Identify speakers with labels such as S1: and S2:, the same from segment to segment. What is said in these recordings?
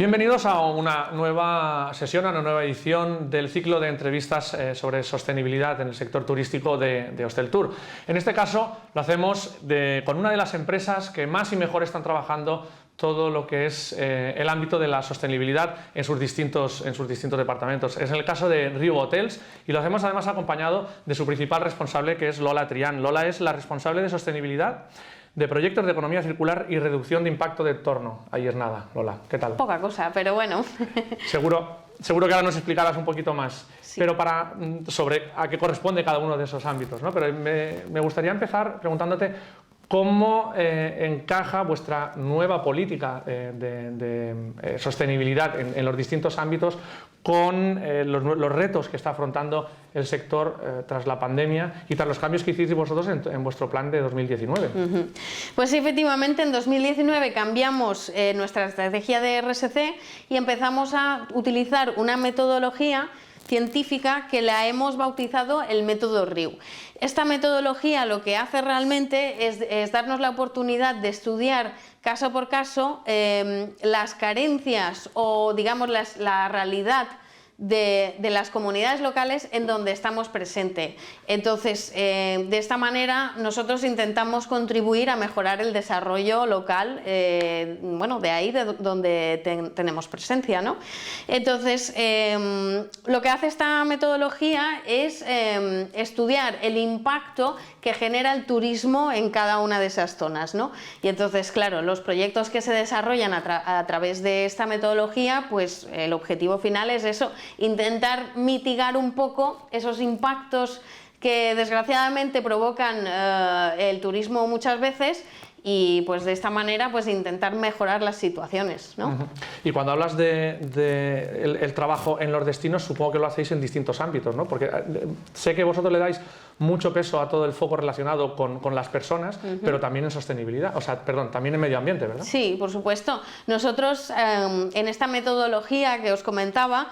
S1: Bienvenidos a una nueva sesión, a una nueva edición del ciclo de entrevistas sobre sostenibilidad en el sector turístico de Hosteltour. En este caso lo hacemos con una de las empresas que más y mejor están trabajando todo lo que es el ámbito de la sostenibilidad en sus distintos departamentos. Es el caso de Riu Hotels y lo hacemos además acompañado de su principal responsable, que es Lola Trián. Lola es la responsable de sostenibilidad de proyectos de economía circular y reducción de impacto de entorno. Ahí es nada, Lola, ¿qué tal?
S2: Poca cosa, pero bueno.
S1: Seguro que ahora nos explicarás un poquito más, sí. Pero sobre a qué corresponde cada uno de esos ámbitos, ¿no? Pero me gustaría empezar preguntándote cómo encaja vuestra nueva política de sostenibilidad en los distintos ámbitos con los retos que está afrontando el sector tras la pandemia y tras los cambios que hicisteis vosotros en vuestro plan de 2019.
S2: Pues efectivamente en 2019 cambiamos nuestra estrategia de RSC y empezamos a utilizar una metodología científica que la hemos bautizado el método Riu. Esta metodología lo que hace realmente es darnos la oportunidad de estudiar caso por caso las carencias o digamos la realidad de las comunidades locales en donde estamos presentes. Entonces, de esta manera nosotros intentamos contribuir a mejorar el desarrollo local, bueno, de ahí de donde tenemos presencia, ¿no? Entonces, lo que hace esta metodología es estudiar el impacto que genera el turismo en cada una de esas zonas, ¿no? Y entonces, claro, los proyectos que se desarrollan a través de esta metodología, pues el objetivo final es eso, intentar mitigar un poco esos impactos que desgraciadamente provocan el turismo muchas veces y pues de esta manera pues intentar mejorar las situaciones, ¿no?
S1: Y cuando hablas de el trabajo en los destinos, supongo que lo hacéis en distintos ámbitos, ¿no? Porque sé que vosotros le dais mucho peso a todo el foco relacionado con las personas, pero también en sostenibilidad, o sea, perdón, también en medio ambiente, ¿verdad?
S2: Sí, por supuesto. Nosotros en esta metodología que os comentaba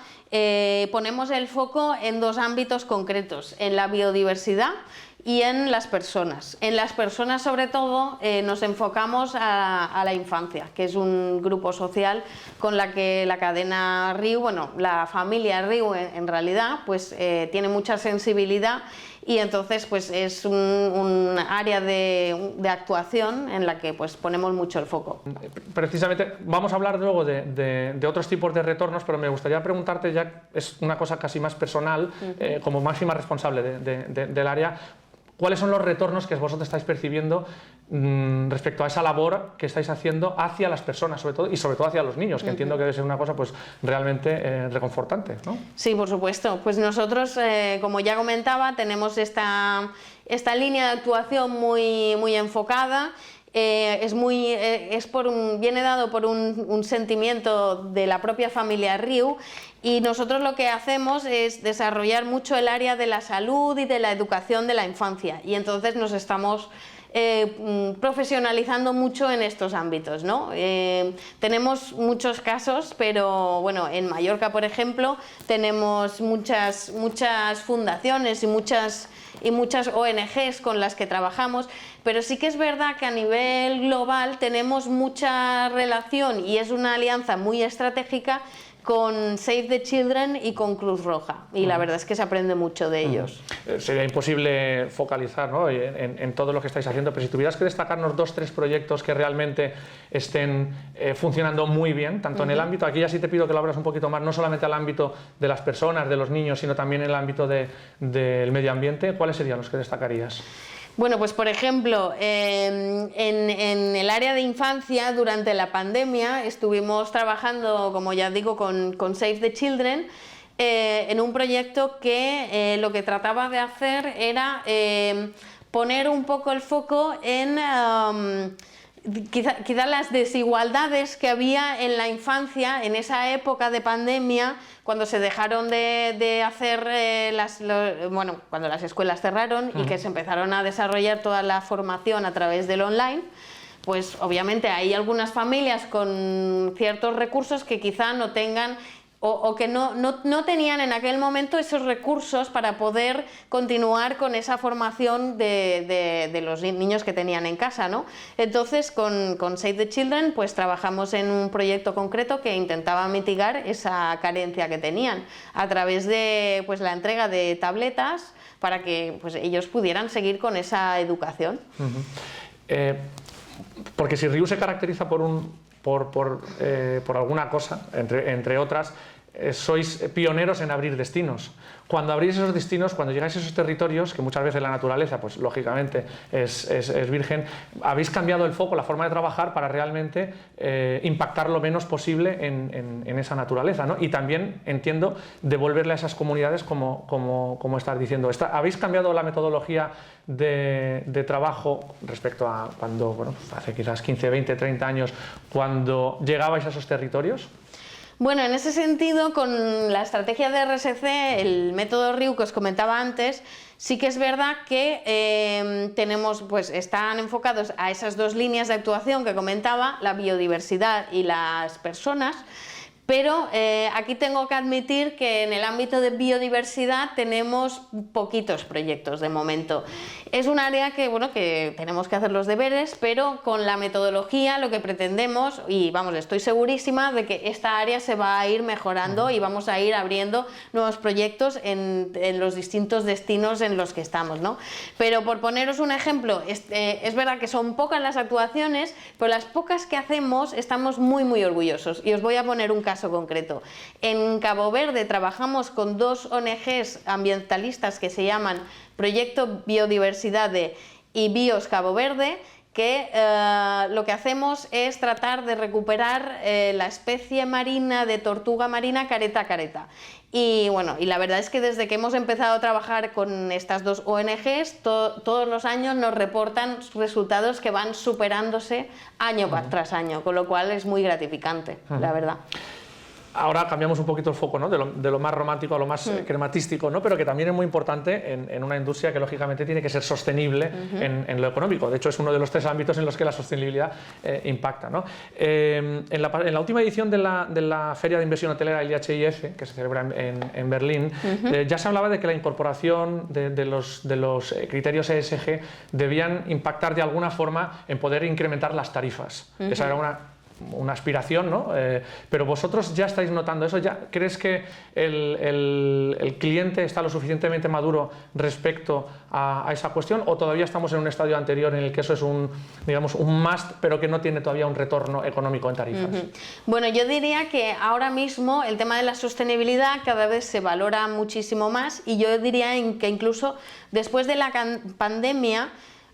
S2: ponemos el foco en dos ámbitos concretos, en la biodiversidad y en las personas. En las personas, sobre todo, nos enfocamos a la infancia, que es un grupo social con la que la cadena Riu, bueno, la familia Riu en realidad, pues tiene mucha sensibilidad y entonces pues es un área de actuación en la que pues ponemos mucho el foco.
S1: Precisamente, vamos a hablar luego de otros tipos de retornos, pero me gustaría preguntarte, ya es una cosa casi más personal, como máxima responsable del área, ¿cuáles son los retornos que vosotros estáis percibiendo respecto a esa labor que estáis haciendo hacia las personas, sobre todo, y sobre todo hacia los niños, que entiendo que debe ser una cosa pues realmente reconfortante, ¿no? Sí,
S2: por supuesto. Pues nosotros, como ya comentaba, tenemos esta línea de actuación muy enfocada. Viene dado por un sentimiento de la propia familia Riu y nosotros lo que hacemos es desarrollar mucho el área de la salud y de la educación de la infancia y entonces nos estamos profesionalizando mucho en estos ámbitos, ¿no? Tenemos muchos casos, pero bueno, en Mallorca, por ejemplo, tenemos muchas fundaciones y muchas ONGs con las que trabajamos, pero sí que es verdad que a nivel global tenemos mucha relación y es una alianza muy estratégica con Save the Children y con Cruz Roja, y la verdad es que se aprende mucho de ellos.
S1: Sería imposible focalizar, ¿no?, en todo lo que estáis haciendo, pero si tuvieras que destacarnos 2 o 3 proyectos que realmente estén funcionando muy bien, tanto en el ámbito, aquí ya sí te pido que lo abras un poquito más, no solamente al ámbito de las personas, de los niños, sino también en el ámbito del medio ambiente, ¿cuáles serían los que destacarías?
S2: Bueno, pues por ejemplo, en el área de infancia, durante la pandemia, estuvimos trabajando, como ya digo, con Save the Children, en un proyecto que lo que trataba de hacer era poner un poco el foco en quizá las desigualdades que había en la infancia en esa época de pandemia, cuando se dejaron de hacer cuando las escuelas cerraron y que se empezaron a desarrollar toda la formación a través del online. Pues obviamente hay algunas familias con ciertos recursos que quizá no tengan o que no tenían en aquel momento esos recursos para poder continuar con esa formación de los niños que tenían en casa, ¿no? Entonces, con Save the Children, pues trabajamos en un proyecto concreto que intentaba mitigar esa carencia que tenían a través de pues, la entrega de tabletas para que pues, ellos pudieran seguir con esa educación.
S1: Porque si Riu se caracteriza por alguna cosa, entre otras, sois pioneros en abrir destinos. Cuando abrís esos destinos, cuando llegáis a esos territorios, que muchas veces la naturaleza, pues lógicamente es virgen, habéis cambiado el foco, la forma de trabajar para realmente impactar lo menos posible en esa naturaleza, ¿no? Y también, entiendo, devolverle a esas comunidades como estás diciendo. ¿Habéis cambiado la metodología de trabajo respecto a cuando, bueno, hace quizás 15, 20, 30 años, cuando llegabais a esos territorios?
S2: Bueno, en ese sentido, con la estrategia de RSC, el método Riu que os comentaba antes, sí que es verdad que están enfocados a esas dos líneas de actuación que comentaba, la biodiversidad y las personas. Pero aquí tengo que admitir que en el ámbito de biodiversidad tenemos poquitos proyectos de momento. Es un área que, bueno, que tenemos que hacer los deberes, pero con la metodología lo que pretendemos, y vamos, estoy segurísima de que esta área se va a ir mejorando y vamos a ir abriendo nuevos proyectos en los distintos destinos en los que estamos, ¿no? Pero por poneros un ejemplo, es verdad que son pocas las actuaciones, pero las pocas que hacemos estamos muy, muy orgullosos. Y os voy a poner un caso concreto. En Cabo Verde trabajamos con dos ONGs ambientalistas que se llaman Proyecto Biodiversidad y Bios Cabo Verde, que lo que hacemos es tratar de recuperar la especie marina de tortuga marina careta careta. Y bueno, y la verdad es que desde que hemos empezado a trabajar con estas dos ONGs, todos los años nos reportan resultados que van superándose año tras año, con lo cual es muy gratificante, la verdad.
S1: Ahora cambiamos un poquito el foco, ¿no? de lo más romántico a lo más crematístico, ¿no? Pero que también es muy importante en una industria que lógicamente tiene que ser sostenible en lo económico. De hecho, es uno de los 3 ámbitos en los que la sostenibilidad impacta, ¿no? En la última edición de la Feria de Inversión Hotelera, el IHIF, que se celebra en Berlín, ya se hablaba de que la incorporación de los criterios ESG debían impactar de alguna forma en poder incrementar las tarifas. Esa era una aspiración, ¿no? Pero vosotros ya estáis notando eso. ¿Ya crees que el cliente está lo suficientemente maduro respecto a esa cuestión, o todavía estamos en un estadio anterior en el que eso es un must, pero que no tiene todavía un retorno económico en tarifas?
S2: Bueno, yo diría que ahora mismo el tema de la sostenibilidad cada vez se valora muchísimo más, y yo diría que incluso después de la pandemia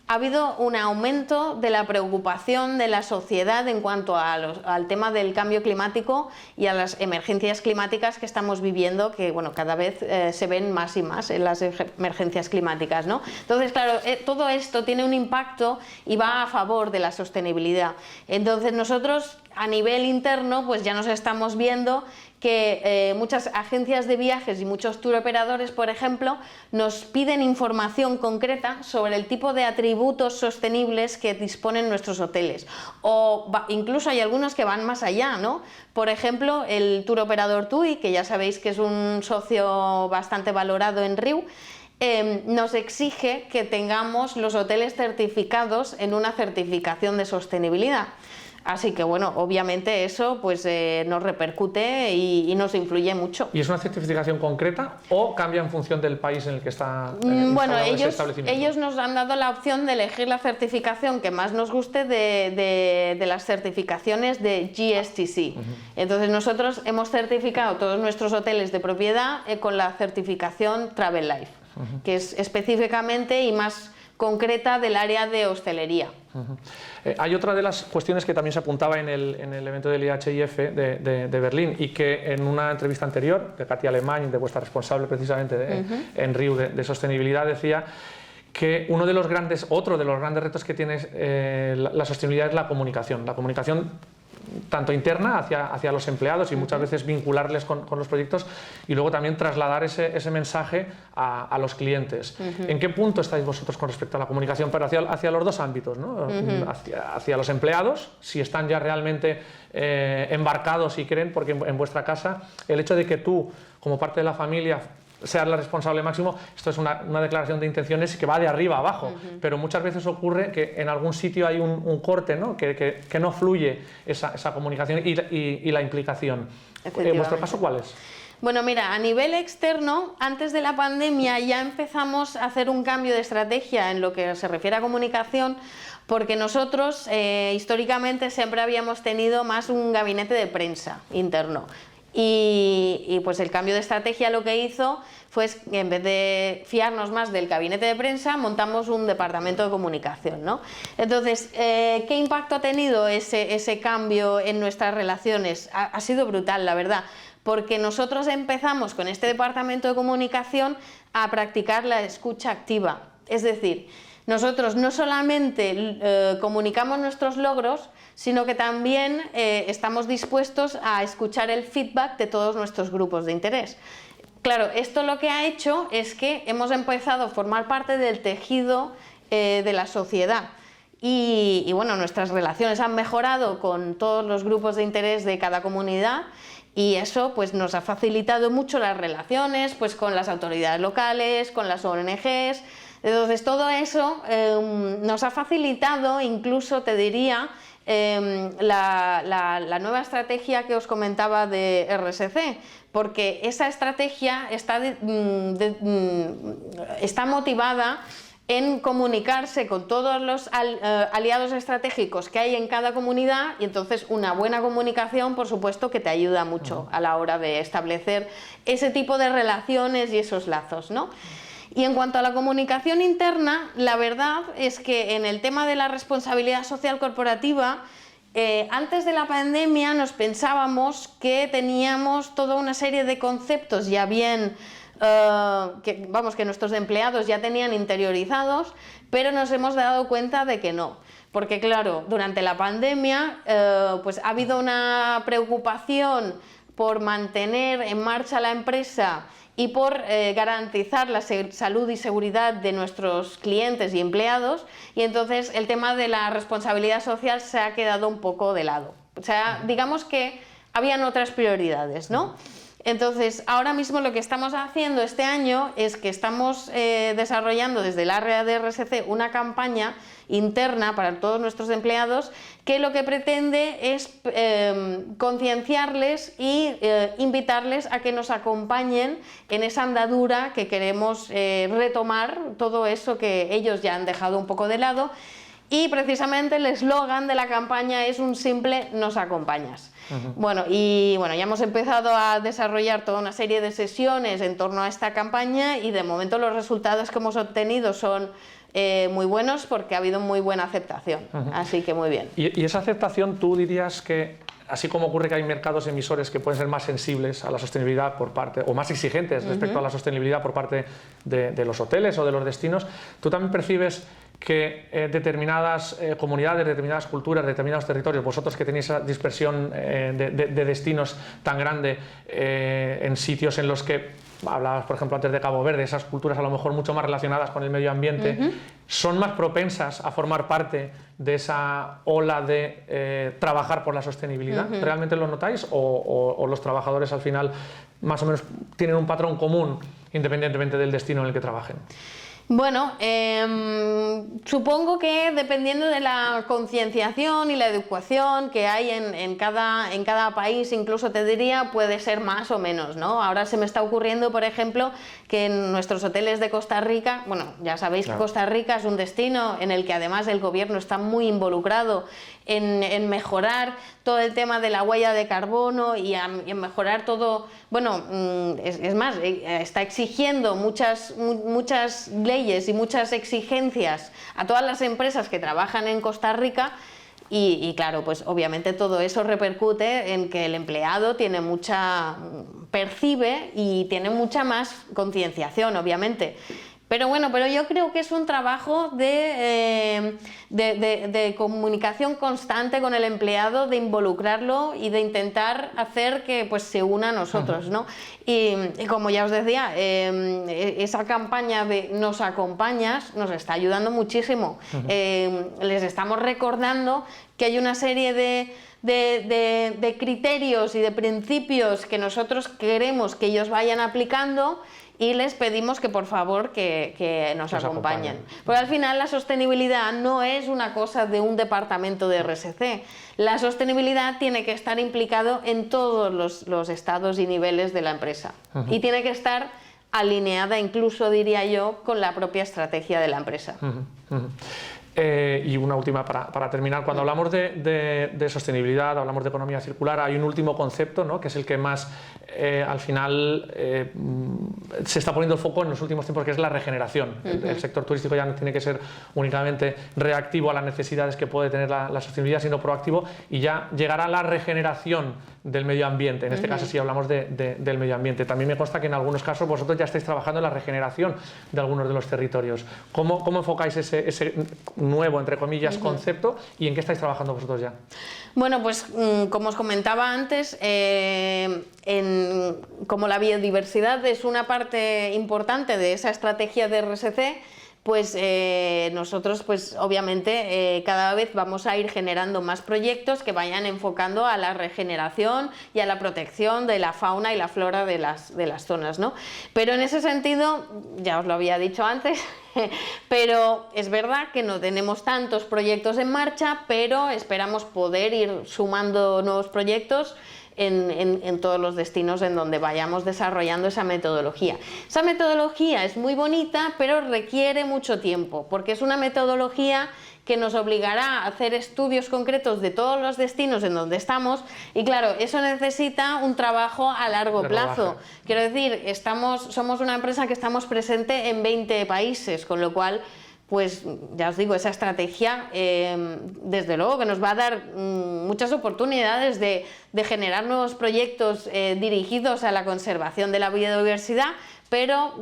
S2: ha habido un aumento de la preocupación de la sociedad en cuanto al tema del cambio climático y a las emergencias climáticas que estamos viviendo, que bueno, cada vez se ven más y más en las emergencias climáticas, ¿no? Entonces, claro, todo esto tiene un impacto y va a favor de la sostenibilidad. Entonces, nosotros a nivel interno pues ya nos estamos viendo que muchas agencias de viajes y muchos tour operadores, por ejemplo, nos piden información concreta sobre el tipo de atributos sostenibles que disponen nuestros hoteles. O incluso hay algunos que van más allá, ¿no? Por ejemplo, el tour operador TUI, que ya sabéis que es un socio bastante valorado en Riu, nos exige que tengamos los hoteles certificados en una certificación de sostenibilidad. Así que bueno, obviamente eso pues nos repercute y nos influye mucho.
S1: ¿Y es una certificación concreta o cambia en función del país en el que está
S2: bueno,
S1: ese establecimiento?
S2: Ellos nos han dado la opción de elegir la certificación que más nos guste de las certificaciones de GSTC. Entonces nosotros hemos certificado todos nuestros hoteles de propiedad con la certificación Travel Life, que es específicamente y más concreta del área de hostelería.
S1: Hay otra de las cuestiones que también se apuntaba en el evento del IHIF de Berlín, y que en una entrevista anterior de Katia Alemany, de vuestra responsable precisamente en Riu de sostenibilidad, decía que otro de los grandes retos que tiene la sostenibilidad es la comunicación. La comunicación tanto interna hacia los empleados y muchas veces vincularles con los proyectos, y luego también trasladar ese mensaje a los clientes. ¿En qué punto estáis vosotros con respecto a la comunicación? Pero hacia los dos ámbitos, ¿no? Hacia los empleados, si están ya realmente embarcados y creen, porque en vuestra casa el hecho de que tú, como parte de la familia, seas la responsable máximo, esto es una declaración de intenciones que va de arriba a abajo, pero muchas veces ocurre que en algún sitio hay un corte, ¿no? Que no fluye esa comunicación y la implicación. ¿En vuestro caso cuál es?
S2: Bueno, mira, a nivel externo, antes de la pandemia ya empezamos a hacer un cambio de estrategia en lo que se refiere a comunicación, porque nosotros históricamente siempre habíamos tenido más un gabinete de prensa interno. Y pues el cambio de estrategia lo que hizo fue que en vez de fiarnos más del gabinete de prensa, montamos un departamento de comunicación, ¿no? Entonces, ¿qué impacto ha tenido ese cambio en nuestras relaciones? Ha sido brutal, la verdad, porque nosotros empezamos con este departamento de comunicación a practicar la escucha activa. Es decir, nosotros no solamente comunicamos nuestros logros, sino que también estamos dispuestos a escuchar el feedback de todos nuestros grupos de interés. Claro, esto lo que ha hecho es que hemos empezado a formar parte del tejido de la sociedad. Y bueno, nuestras relaciones han mejorado con todos los grupos de interés de cada comunidad, y eso pues nos ha facilitado mucho las relaciones pues con las autoridades locales, con las ONGs. Entonces todo eso nos ha facilitado, incluso te diría, la nueva estrategia que os comentaba de RSC, porque esa estrategia está motivada en comunicarse con todos los aliados estratégicos que hay en cada comunidad, y entonces una buena comunicación, por supuesto, que te ayuda mucho a la hora de establecer ese tipo de relaciones y esos lazos, ¿no? Y en cuanto a la comunicación interna, la verdad es que en el tema de la responsabilidad social corporativa, antes de la pandemia nos pensábamos que teníamos toda una serie de conceptos ya bien, que nuestros empleados ya tenían interiorizados, pero nos hemos dado cuenta de que no. Porque claro, durante la pandemia pues ha habido una preocupación por mantener en marcha la empresa y por garantizar la salud y seguridad de nuestros clientes y empleados, y entonces el tema de la responsabilidad social se ha quedado un poco de lado. O sea, digamos que habían otras prioridades, ¿no? Entonces, ahora mismo lo que estamos haciendo este año es que estamos desarrollando desde el área de RSC una campaña interna para todos nuestros empleados que lo que pretende es concienciarles y invitarles a que nos acompañen en esa andadura que queremos retomar todo eso que ellos ya han dejado un poco de lado, y precisamente el eslogan de la campaña es un simple "nos acompañas". Bueno, ya hemos empezado a desarrollar toda una serie de sesiones en torno a esta campaña, y de momento los resultados que hemos obtenido son muy buenos, porque ha habido muy buena aceptación, así que muy bien.
S1: ¿Y esa aceptación tú dirías que, así como ocurre que hay mercados emisores que pueden ser más sensibles a la sostenibilidad por parte, o más exigentes respecto a la sostenibilidad por parte de los hoteles o de los destinos, tú también percibes que determinadas comunidades, determinadas culturas, determinados territorios, vosotros que tenéis esa dispersión de destinos tan grande en sitios en los que, hablabas por ejemplo antes de Cabo Verde, esas culturas a lo mejor mucho más relacionadas con el medio ambiente, son más propensas a formar parte de esa ola de trabajar por la sostenibilidad? ¿Realmente lo notáis? ¿O los trabajadores al final más o menos tienen un patrón común independientemente del destino en el que trabajen?
S2: Bueno, supongo que dependiendo de la concienciación y la educación que hay en cada país, incluso te diría, puede ser más o menos, ¿no? Ahora se me está ocurriendo, por ejemplo, que en nuestros hoteles de Costa Rica, bueno, ya sabéis que Costa Rica es un destino en el que además el gobierno está muy involucrado en mejorar todo el tema de la huella de carbono y en mejorar todo, bueno, es más, está exigiendo muchas leyes y muchas exigencias a todas las empresas que trabajan en Costa Rica, y claro, pues obviamente todo eso repercute en que el empleado percibe y tiene mucha más concienciación, obviamente. Pero bueno, pero yo creo que es un trabajo de comunicación constante con el empleado, de involucrarlo y de intentar hacer que pues, se una a nosotros, ¿no? Y como ya os decía, esa campaña de Nos acompañas nos está ayudando muchísimo. Les estamos recordando que hay una serie de criterios y de principios que nosotros queremos que ellos vayan aplicando, y les pedimos que por favor que nos acompañen. Porque al final la sostenibilidad no es una cosa de un departamento de RSC. La sostenibilidad tiene que estar implicado en todos los estados y niveles de la empresa. Y tiene que estar alineada incluso, diría yo, con la propia estrategia de la empresa.
S1: Y una última para terminar. Cuando hablamos de sostenibilidad, hablamos de economía circular, hay un último concepto, ¿no?, que es el que más al final se está poniendo el foco en los últimos tiempos, que es la regeneración. El sector turístico ya no tiene que ser únicamente reactivo a las necesidades que puede tener la sostenibilidad, sino proactivo, y ya llegará la regeneración del medio ambiente. En este caso sí hablamos del medio ambiente. También me consta que en algunos casos vosotros ya estáis trabajando en la regeneración de algunos de los territorios. ¿Cómo enfocáis ese nuevo, entre comillas, concepto, y en qué estáis trabajando vosotros ya?
S2: Bueno, pues como os comentaba antes, como la biodiversidad es una parte importante de esa estrategia de RSC, pues nosotros pues obviamente cada vez vamos a ir generando más proyectos que vayan enfocando a la regeneración y a la protección de la fauna y la flora de las zonas, ¿no? Pero en ese sentido, ya os lo había dicho antes, pero es verdad que no tenemos tantos proyectos en marcha, pero esperamos poder ir sumando nuevos proyectos en todos los destinos en donde vayamos desarrollando esa metodología. Esa metodología es muy bonita, pero requiere mucho tiempo, porque es una metodología que nos obligará a hacer estudios concretos de todos los destinos en donde estamos, y claro, eso necesita un trabajo a largo plazo. Quiero decir, somos una empresa que estamos presente en 20 países, con lo cual pues ya os digo, esa estrategia desde luego que nos va a dar muchas oportunidades de generar nuevos proyectos dirigidos a la conservación de la biodiversidad, pero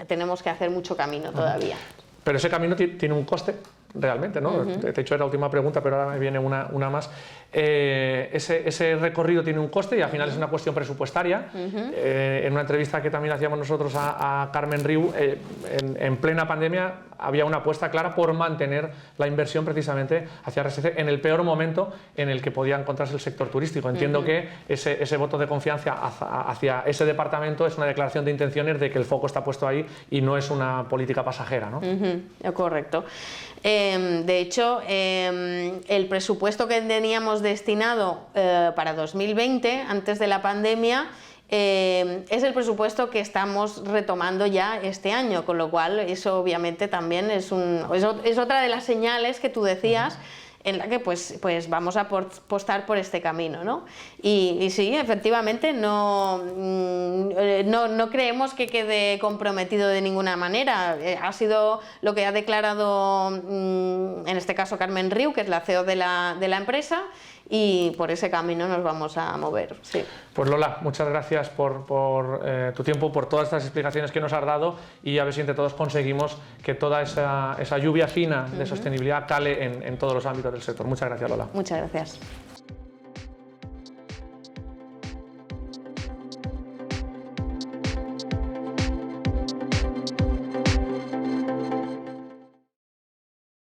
S2: tenemos que hacer mucho camino todavía.
S1: Pero ese camino tiene un coste, realmente, ¿no? Te he hecho la última pregunta, pero ahora me viene una más. Ese recorrido tiene un coste y al final es una cuestión presupuestaria. En una entrevista que también hacíamos nosotros a Carmen Riu, en plena pandemia había una apuesta clara por mantener la inversión precisamente hacia RSC en el peor momento en el que podía encontrarse el sector turístico. Entiendo que ese voto de confianza hacia ese departamento es una declaración de intenciones de que el foco está puesto ahí y no es una política pasajera, ¿no?
S2: Correcto. De hecho, el presupuesto que teníamos destinado para 2020, antes de la pandemia, es el presupuesto que estamos retomando ya este año, con lo cual eso obviamente también es otra de las señales que tú decías, en la que pues vamos a apostar por este camino, ¿no? Y sí, efectivamente, no creemos que quede comprometido de ninguna manera. Ha sido lo que ha declarado, en este caso, Carmen Riu, que es la CEO de la empresa, y por ese camino nos vamos a mover. Sí.
S1: Pues Lola, muchas gracias por tu tiempo, por todas estas explicaciones que nos has dado, y a ver si entre todos conseguimos que toda esa lluvia fina de sostenibilidad cale en todos los ámbitos del sector. Muchas gracias, Lola.
S2: Muchas gracias.